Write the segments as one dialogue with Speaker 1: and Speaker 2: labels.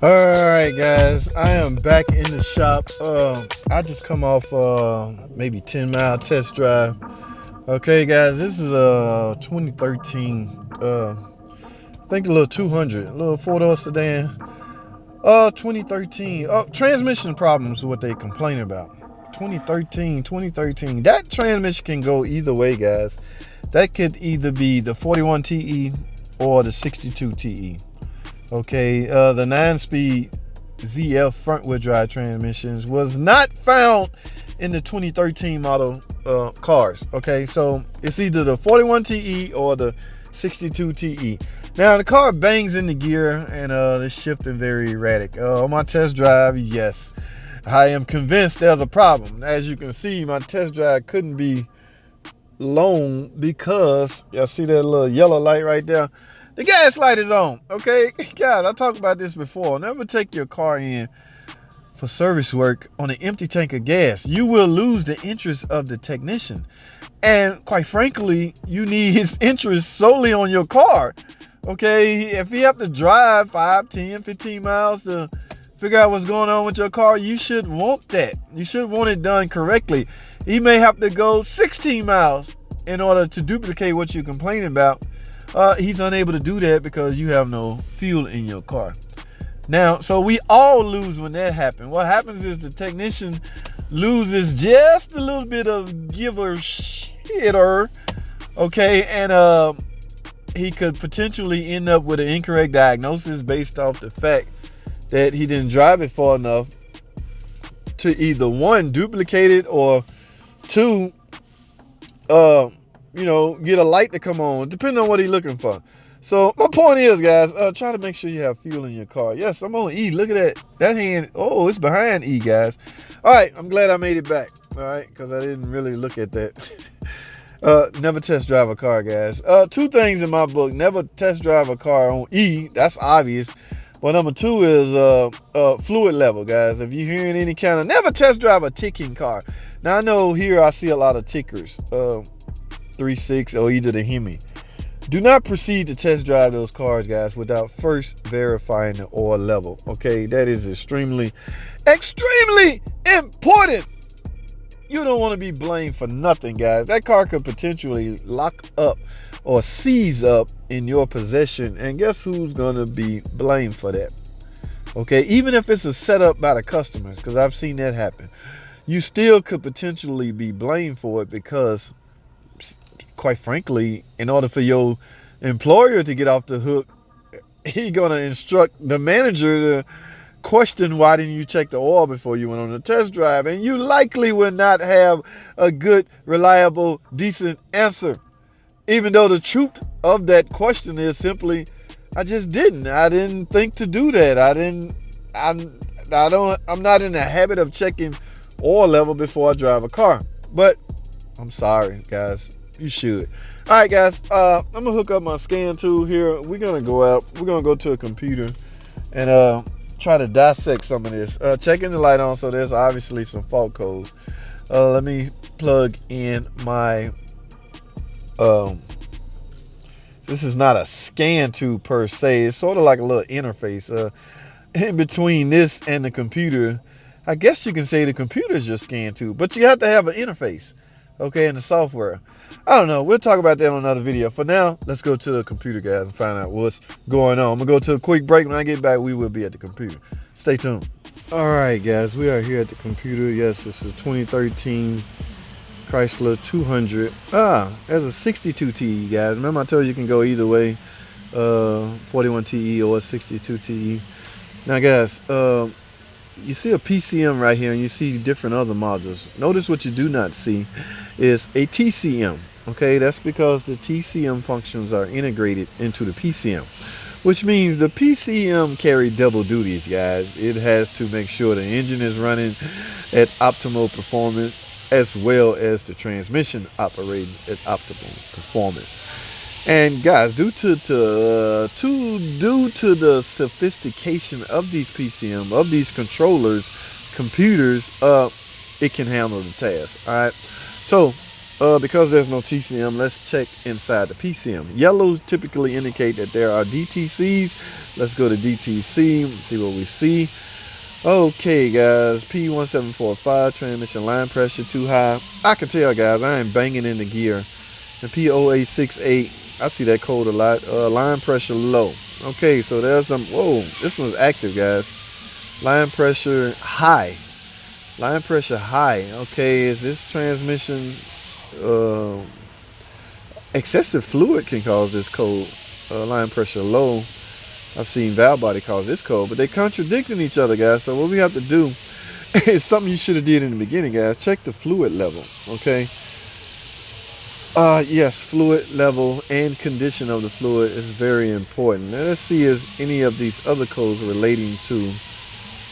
Speaker 1: Alright guys, I am back in the shop. I just come off maybe 10-mile test drive. Okay guys, this is a 2013 I think a little 200, a little four-door sedan. 2013. Transmission problems is what they complain about. 2013. That transmission can go either way, guys. That could either be the 41 TE or the 62 TE. Okay, the 9-speed ZF front-wheel drive transmissions was not found in the 2013 model cars. Okay, so it's either the 41 TE or the 62 TE. Now the car bangs in the gear and it's shifting very erratic. On my test drive, yes, I am convinced there's a problem. As you can see, my test drive couldn't be long because y'all see that little yellow light right there. The gas light is on. Okay, guys, I talked about this before. Never take your car in for service work on an empty tank of gas. You will lose the interest of the technician, and quite frankly, you need his interest solely on your car. Okay, if you have to drive 5, 10, 15 miles to figure out what's going on with your car, you should want that. You should want it done correctly. He may have to go 16 miles in order to duplicate what you're complaining about. He's unable to do that because you have no fuel in your car. Now, so we all lose when that happens. What happens is the technician loses just a little bit of giver shitter, okay, and he could potentially end up with an incorrect diagnosis based off the fact that he didn't drive it far enough to either one, duplicate it, or two, get a light to come on, depending on what he's looking for. So my point is, guys, try to make sure you have fuel in your car. Yes, I'm on E. Look at that. That hand, oh, it's behind E, guys. All right, I'm glad I made it back. All right, because I didn't really look at that. Never test drive a car, guys. Two things in my book. Never test drive a car on E. That's obvious. But number two is fluid level, guys. If you're hearing any kind of, never test drive a ticking car. Now, I know here I see a lot of tickers, 3.6 or either the Hemi. Do not proceed to test drive those cars, guys, without first verifying the oil level. Okay, that is extremely important. You don't want to be blamed for nothing, guys. That car could potentially lock up or seize up in your possession, and guess who's going to be blamed for that? Okay, even if it's a setup by the customers, because I've seen that happen, you still could potentially be blamed for it because, quite frankly, in order for your employer to get off the hook, he's going to instruct the manager to question why didn't you check the oil before you went on the test drive, and you likely will not have a good, reliable, decent answer, even though the truth of that question is simply, I didn't think to do that. I'm not in the habit of checking oil level before I drive a car. But I'm sorry, guys, you should. All right, guys, I'm gonna hook up my scan tool here. We're gonna go to a computer and try to dissect some of this. Checking the light on, so there's obviously some fault codes. Let me plug in my this is not a scan tool per se. It's sort of like a little interface in between this and the computer. I guess you can say the computer is your scan tool, but you have to have an interface, okay, in the software. I don't know. We'll talk about that on another video. For now, let's go to the computer, guys, and find out what's going on. I'm going to go to a quick break. When I get back, we will be at the computer. Stay tuned. All right, guys, we are here at the computer. Yes, it's a 2013 Chrysler 200. There's a 62 TE, guys. Remember I told you can go either way, 41 TE or 62 TE. Now, guys, you see a PCM right here, and you see different other modules. Notice what you do not see is a TCM. Okay, that's because the TCM functions are integrated into the PCM, which means the PCM carry double duties, guys. It has to make sure the engine is running at optimal performance, as well as the transmission operating at optimal performance. And guys, due to the sophistication of these PCM, of these controllers, computers, it can handle the task. All right. So Because there's no TCM, let's check inside the PCM. Yellows typically indicate that there are DTCs. Let's go to DTC, see what we see. Okay, guys, P1745, transmission line pressure too high. I can tell, guys, I ain't banging in the gear. The P0868, I see that code a lot. Line pressure low. Okay, so there's some, whoa, this one's active, guys. Line pressure high. Line pressure high. Okay, is this transmission, excessive fluid can cause this code. Line pressure low. I've seen valve body cause this code, but they're contradicting each other, guys. So what we have to do is something you should have did in the beginning, guys. Check the fluid level, okay? Yes, fluid level and condition of the fluid is very important. Now let's see if any of these other codes relating to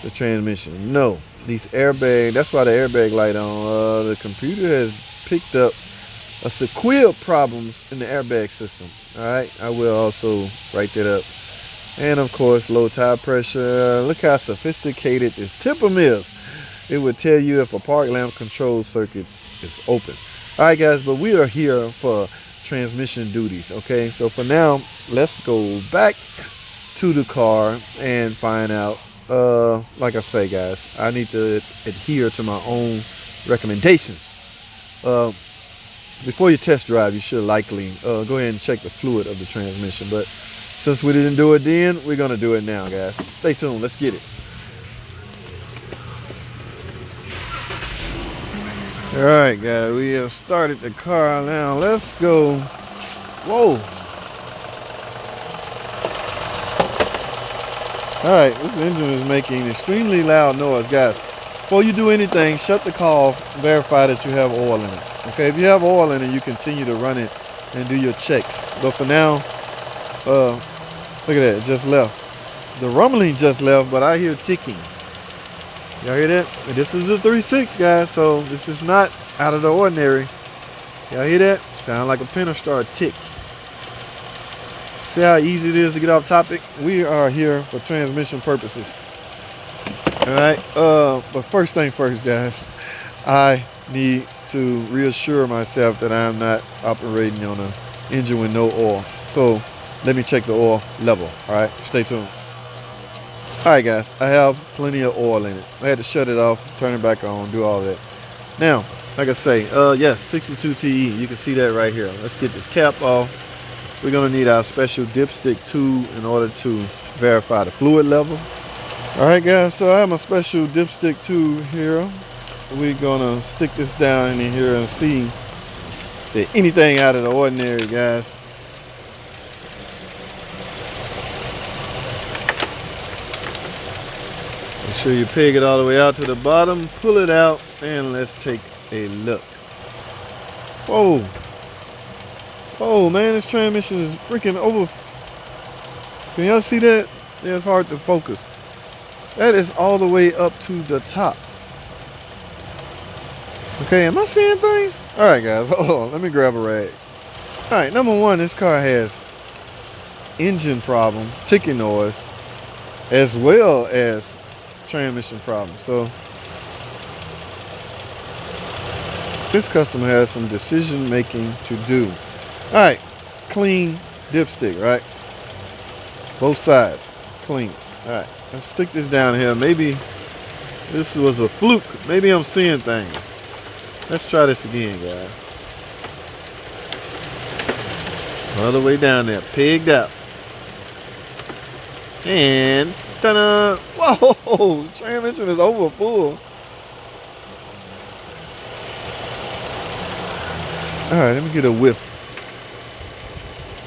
Speaker 1: the transmission. No, these airbag, that's why the airbag light on. The computer has picked up a sequel problems in the airbag system. All right, I will also write that up. And of course, low tire pressure. Look how sophisticated this TIPM is. It would tell you if a park lamp control circuit is open. All right, guys, but we are here for transmission duties, okay? So for now, let's go back to the car and find out. Like I say, guys, I need to adhere to my own recommendations. Before you test drive, you should likely go ahead and check the fluid of the transmission. But since we didn't do it then, we're going to do it now, guys. Stay tuned. Let's get it. All right, guys, we have started the car now. Let's go. Whoa. All right, this engine is making extremely loud noise, guys. Before you do anything, shut the car off, verify that you have oil in it. Okay, if you have oil in it, you continue to run it and do your checks. But for now, look at that, it just left. The rumbling just left, but I hear ticking. Y'all hear that? This is the 3.6, guys, so this is not out of the ordinary. Y'all hear that? Sound like a Pentastar tick. See how easy it is to get off topic? We are here for transmission purposes. All right, but first thing first, guys, I need to reassure myself that I'm not operating on an engine with no oil. So let me check the oil level. All right, stay tuned. All right, guys, I have plenty of oil in it. I had to shut it off, turn it back on, do all that. Now, like I say, yes, 62 TE. You can see that right here. Let's get this cap off. We're gonna need our special dipstick tool in order to verify the fluid level. All right, guys, so I have my special dipstick tool here. We're gonna stick this down in here and see if there's anything out of the ordinary, guys. Make sure you peg it all the way out to the bottom, pull it out, and let's take a look. Whoa. Oh man, this transmission is freaking over. Can y'all see that? Yeah, it's hard to focus. That is all the way up to the top. Okay, am I seeing things? All right, guys, hold on. Let me grab a rag. All right, number one, this car has engine problem, ticking noise, as well as transmission problem. So this customer has some decision making to do. All right, clean dipstick, right? Both sides, clean. All right, let's stick this down here. Maybe this was a fluke. Maybe I'm seeing things. Let's try this again, guys. All the way down there, pegged out. And ta-da! Whoa, transmission is over full. All right, let me get a whiff.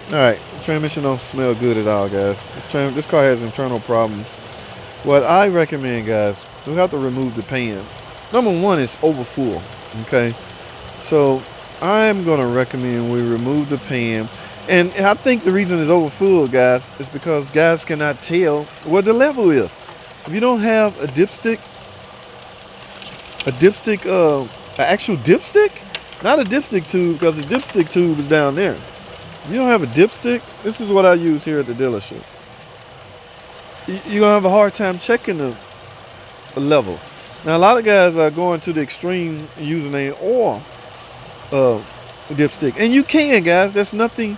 Speaker 1: All right, transmission don't smell good at all, guys. This car has internal problems. What I recommend, guys, we have to remove the pan. Number one is over full, okay? So I'm gonna recommend we remove the pan. And I think the reason it's over full, guys, is because guys cannot tell what the level is. If you don't have a dipstick, an actual dipstick, not a dipstick tube, because the dipstick tube is down there. If you don't have a dipstick, this is what I use here at the dealership. You're gonna have a hard time checking the level. Now, a lot of guys are going to the extreme using a oil dipstick. And you can, guys. There's nothing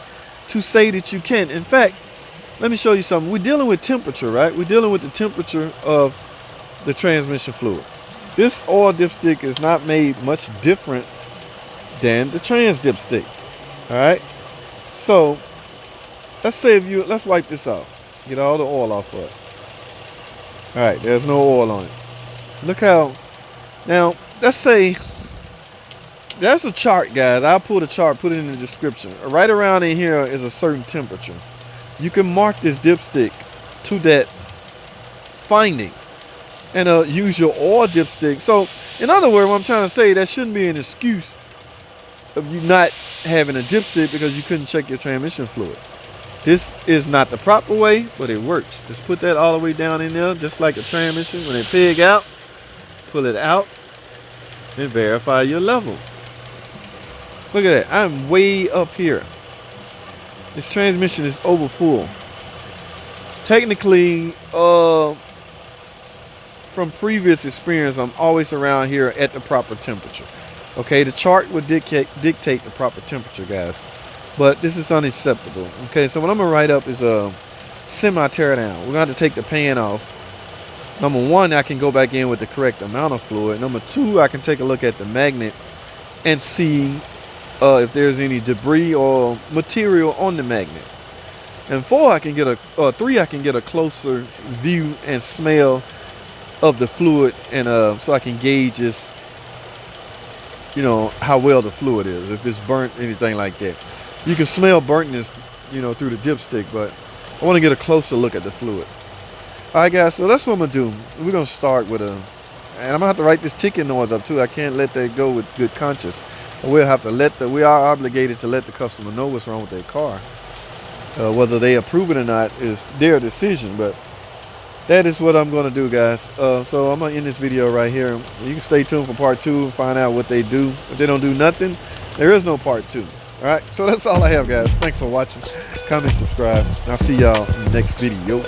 Speaker 1: to say that you can't. In fact, let me show you something. We're dealing with temperature, right? We're dealing with the temperature of the transmission fluid. This oil dipstick is not made much different than the trans dipstick. All right. So let's wipe this off. Get all the oil off of it. All right. There's no oil on it. Look how. Now, let's say that's a chart, guys. I'll pull the chart, put it in the description. Right around in here is a certain temperature. You can mark this dipstick to that finding and use your oil dipstick. So, in other words, what I'm trying to say, that shouldn't be an excuse of you not having a dipstick because you couldn't check your transmission fluid. This is not the proper way, but it works. Just put that all the way down in there, just like a transmission. When they peg out, pull it out and verify your level. Look at that. I'm way up here. This transmission is over full. Technically, from previous experience, I'm always around here at the proper temperature. Okay, the chart would dictate the proper temperature, guys. But this is unacceptable. Okay, so what I'm going to write up is a semi-tear down. We're going to have to take the pan off. Number one, I can go back in with the correct amount of fluid. Number two, I can take a look at the magnet and see if there's any debris or material on the magnet. And four, I can get three, I can get a closer view and smell of the fluid, and so I can gauge this, how well the fluid is, if it's burnt, anything like that. You can smell burntness, through the dipstick, but I want to get a closer look at the fluid. All right, guys, so that's what I'm gonna do. We're gonna start with and I'm gonna have to write this ticking noise up too. I can't let that go with good conscience. We'll have to we are obligated to let the customer know what's wrong with their car. Whether they approve it or not is their decision, but that is what I'm going to do, guys. So I'm going to end this video right here. You can stay tuned for part 2 and find out what they do. If they don't do nothing, there is no part 2. All right, so that's all I have, guys. Thanks for watching. Comment, subscribe. I'll see y'all in the next video.